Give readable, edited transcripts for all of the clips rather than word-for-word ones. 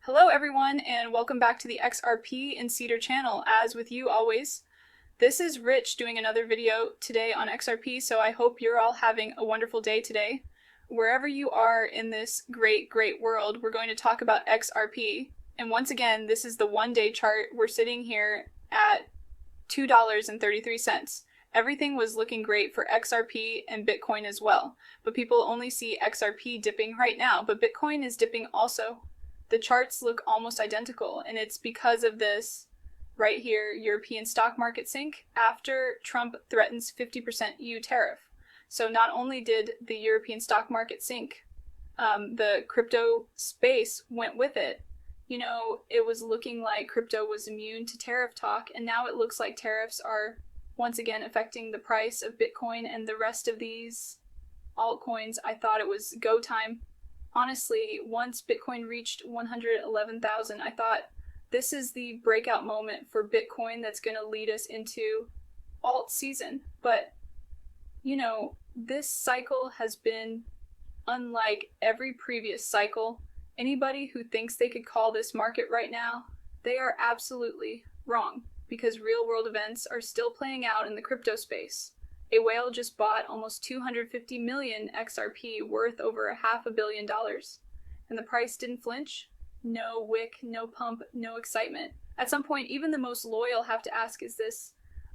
Hello everyone, and welcome back to the XRP and Cedar channel. As with you always, this is Rich doing another video today on XRP, so I hope you're all having a wonderful day today. Wherever you are in this great world, we're going to talk about XRP. And once again, this is the one-day chart. We're sitting here at $2.33. Everything was looking great for XRP and Bitcoin as well, but people only see XRP dipping right now, but Bitcoin is dipping also. The charts look almost identical, and it's because of this right here, European stock market sink after Trump threatens 50% EU tariff. So not only did the European stock market sink, the crypto space went with it. You know, it was looking like crypto was immune to tariff talk, and now it looks like tariffs are once again affecting the price of Bitcoin and the rest of these altcoins. I thought it was go time. Honestly, once Bitcoin reached 111,000, I thought this is the breakout moment for Bitcoin that's going to lead us into alt season. But, you know, this cycle has been unlike every previous cycle. Anybody who thinks they could call this market right now, they are absolutely wrong, because real world events are still playing out in the crypto space. A whale just bought almost 250 million XRP, worth over $500 million. And the price didn't flinch. No wick, no pump, no excitement. At some point, even the most loyal have to ask, is this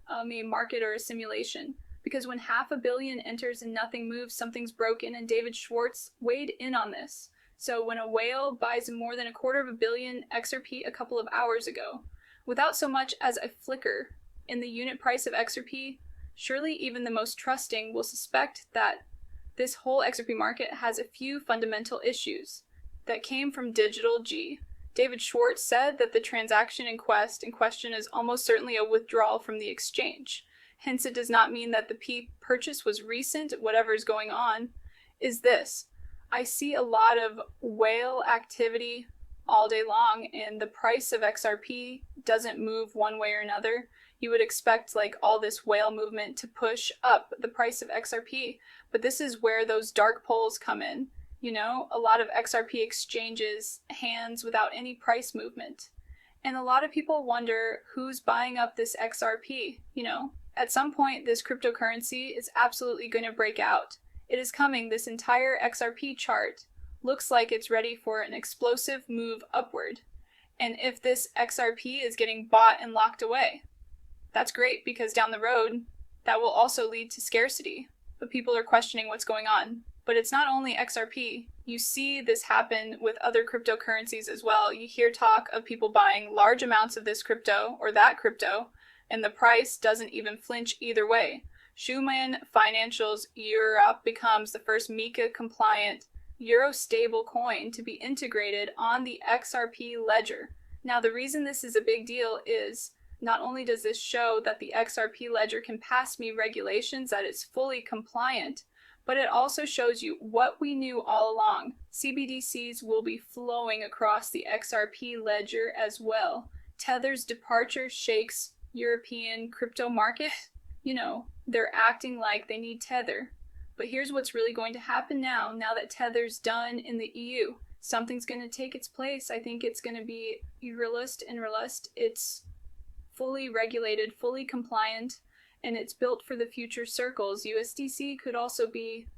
a market or a simulation? Because when $500 million enters and nothing moves, something's broken, and David Schwartz weighed in on this. So when a whale buys more than $250 million XRP a couple of hours ago, without so much as a flicker in the unit price of XRP, surely even the most trusting will suspect that this whole XRP market has a few fundamental issues that came from Digital G. David Schwartz said that the transaction in question is almost certainly a withdrawal from the exchange. Hence, it does not mean that the P purchase was recent. Whatever is going on is this. I see a lot of whale activity all day long, and the price of XRP doesn't move one way or another. You would expect like all this whale movement to push up the price of XRP, but this is where those dark pools come in. You know, a lot of XRP exchanges hands without any price movement. And a lot of people wonder who's buying up this XRP. You know, at some point this cryptocurrency is absolutely going to break out. It is coming. This entire XRP chart looks like it's ready for an explosive move upward. And if this XRP is getting bought and locked away, that's great, because down the road, that will also lead to scarcity. But people are questioning what's going on. But it's not only XRP. You see this happen with other cryptocurrencies as well. You hear talk of people buying large amounts of this crypto or that crypto, and the price doesn't even flinch either way. Schumann Financials Europe becomes the first MiCA-compliant Euro stable coin to be integrated on the XRP ledger. Now, the reason this is a big deal is not only does this show that the XRP ledger can pass me regulations, that it's fully compliant, but it also shows you what we knew all along. CBDCs will be flowing across the XRP ledger as well. Tether's departure shakes European crypto market. You know, they're acting like they need Tether. But here's what's really going to happen now that Tether's done in the EU. Something's going to take its place. I think it's going to be Eurolist and Relust. It's fully regulated, fully compliant, and it's built for the future circles. USDC could also be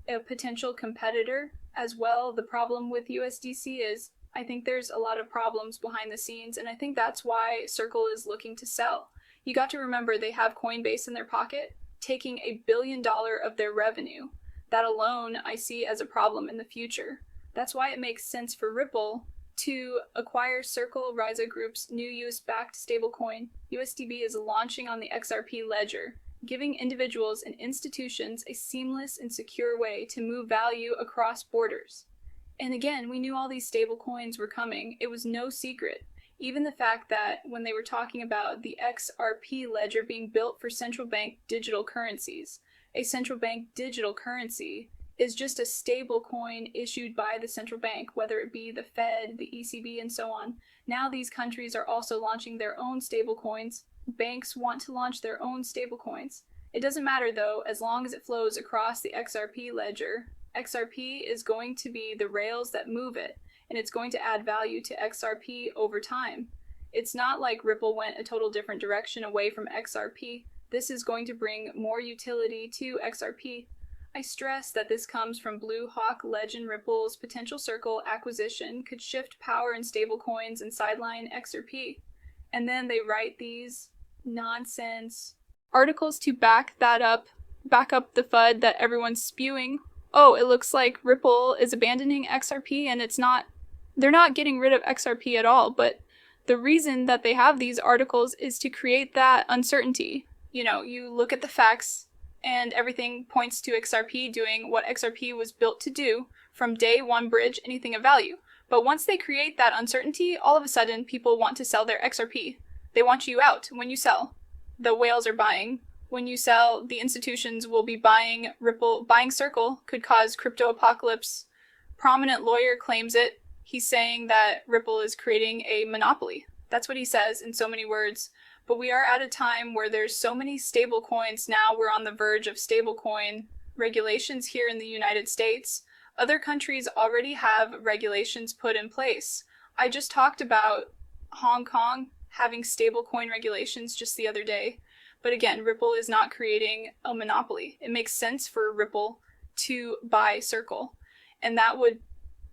a potential competitor as well. The problem with USDC is I think there's a lot of problems behind the scenes, and I think that's why Circle is looking to sell. You got to remember they have Coinbase in their pocket, taking $1 billion of their revenue. That alone I see as a problem in the future. That's why it makes sense for Ripple to acquire Circle Risa Group's new US-backed stablecoin. USDB is launching on the XRP ledger, giving individuals and institutions a seamless and secure way to move value across borders. And again, we knew all these stablecoins were coming. It was no secret. Even the fact that when they were talking about the XRP ledger being built for central bank digital currencies, a central bank digital currency is just a stable coin issued by the central bank, whether it be the Fed, the ECB, and so on. Now these countries are also launching their own stable coins. Banks want to launch their own stable coins. It doesn't matter though, as long as it flows across the XRP ledger. XRP is going to be the rails that move it. and it's going to add value to XRP over time. It's not like Ripple went a total different direction away from XRP. This is going to bring more utility to XRP. I stress that this comes from Blue Hawk Legend. Ripple's potential Circle acquisition could shift power in stablecoins and sideline XRP. And then they write these nonsense articles to back up the FUD that everyone's spewing. Oh, it looks like Ripple is abandoning XRP, and they're not getting rid of XRP at all, but the reason that they have these articles is to create that uncertainty. You know, you look at the facts and everything points to XRP doing what XRP was built to do from day one, bridge anything of value. But once they create that uncertainty, all of a sudden people want to sell their XRP. They want you out when you sell. The whales are buying. When you sell, the institutions will be buying. Ripple buying Circle could cause crypto apocalypse. Prominent lawyer claims it. He's saying that Ripple is creating a monopoly. That's what he says in so many words. But we are at a time where there's so many stable coins now. We're on the verge of stablecoin regulations here in the United States. Other countries already have regulations put in place. I just talked about Hong Kong having stablecoin regulations just the other day. But again, Ripple is not creating a monopoly. It makes sense for Ripple to buy Circle. And that would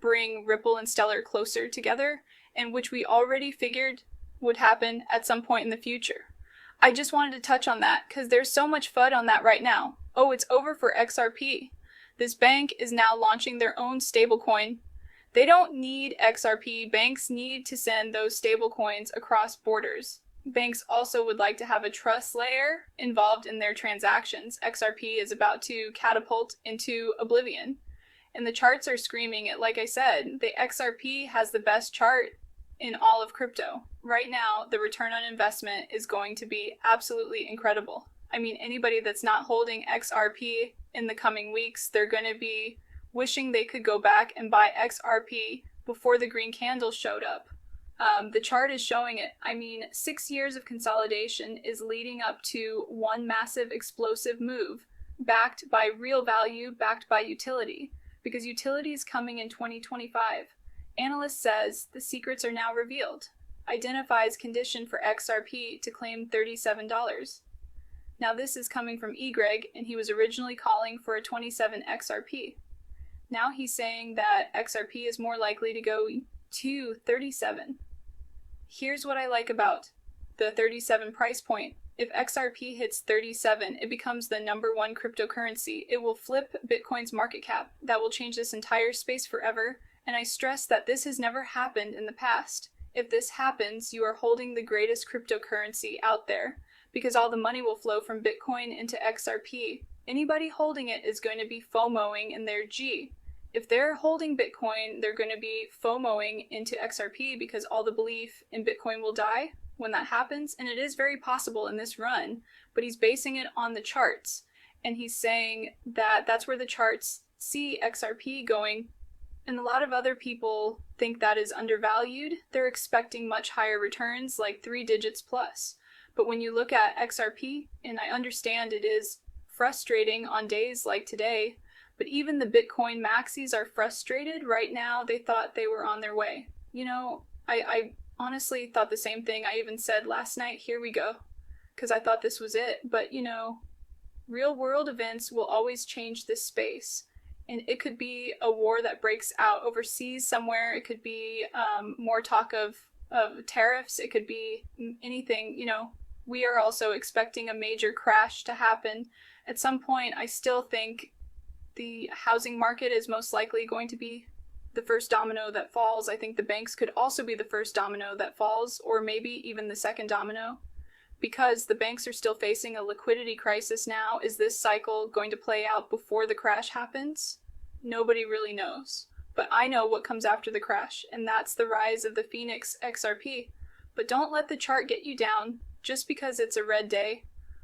bring Ripple and Stellar closer together, and which we already figured would happen at some point in the future. I just wanted to touch on that because there's so much FUD on that right now. Oh, it's over for XRP. This bank is now launching their own stablecoin. They don't need XRP. Banks need to send those stablecoins across borders. Banks also would like to have a trust layer involved in their transactions. XRP is about to catapult into oblivion. And the charts are screaming it. Like I said, the XRP has the best chart in all of crypto. Right now, the return on investment is going to be absolutely incredible. I mean, anybody that's not holding XRP in the coming weeks, they're going to be wishing they could go back and buy XRP before the green candle showed up. The chart is showing it. I mean, 6 years of consolidation is leading up to one massive explosive move, backed by real value, backed by utility, because utility is coming in 2025. Analyst says the secrets are now revealed. Identifies condition for XRP to claim $37. Now this is coming from eGreg, and he was originally calling for a 27 XRP. Now he's saying that XRP is more likely to go to 37. Here's what I like about the 37 price point. If XRP hits 37, it becomes the #1 cryptocurrency. It will flip Bitcoin's market cap. That will change this entire space forever. And I stress that this has never happened in the past. If this happens, you are holding the greatest cryptocurrency out there, because all the money will flow from Bitcoin into XRP. Anybody holding it is going to be FOMOing in their G. If they're holding Bitcoin, they're going to be FOMOing into XRP because all the belief in Bitcoin will die when that happens. And it is very possible in this run, but he's basing it on the charts. And he's saying that that's where the charts see XRP going. And a lot of other people think that is undervalued. They're expecting much higher returns, like 3 digits plus. But when you look at XRP, and I understand it is frustrating on days like today, but even the Bitcoin maxis are frustrated right now. They thought they were on their way. You know, I honestly thought the same thing. I even said last night, here we go, because I thought this was it. But, you know, real world events will always change this space. And it could be a war that breaks out overseas somewhere. It could be more talk of tariffs. It could be anything. You know, we are also expecting a major crash to happen. At some point, I still think the housing market is most likely going to be the first domino that falls. I think the banks could also be the first domino that falls, or maybe even the second domino, because the banks are still facing a liquidity crisis now. Is this cycle going to play out before the crash happens? Nobody really knows. But I know what comes after the crash, and that's the rise of the Phoenix XRP. But don't let the chart get you down just because it's a red day.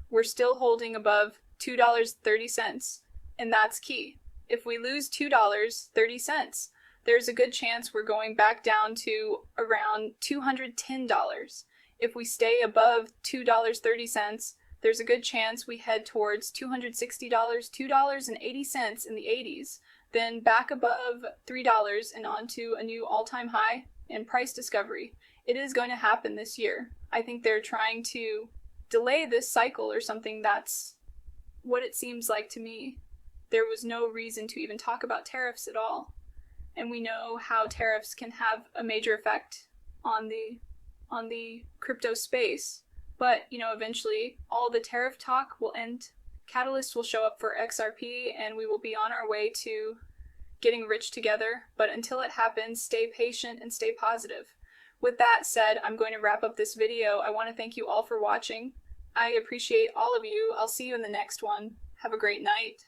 We're still holding above $2.30, and that's key. If we lose $2.30, there's a good chance we're going back down to around $210. If we stay above $2.30, there's a good chance we head towards $260, $2.80 in the 80s. then back above $3 and onto a new all-time high and price discovery. It is going to happen this year. I think they're trying to delay this cycle or something. That's what it seems like to me. There was no reason to even talk about tariffs at all. And we know how tariffs can have a major effect on the crypto space. But, eventually all the tariff talk will end. Catalysts will show up for XRP and we will be on our way to getting rich together. But until it happens, stay patient and stay positive. With that said, I'm going to wrap up this video. I want to thank you all for watching. I appreciate all of you. I'll see you in the next one. Have a great night.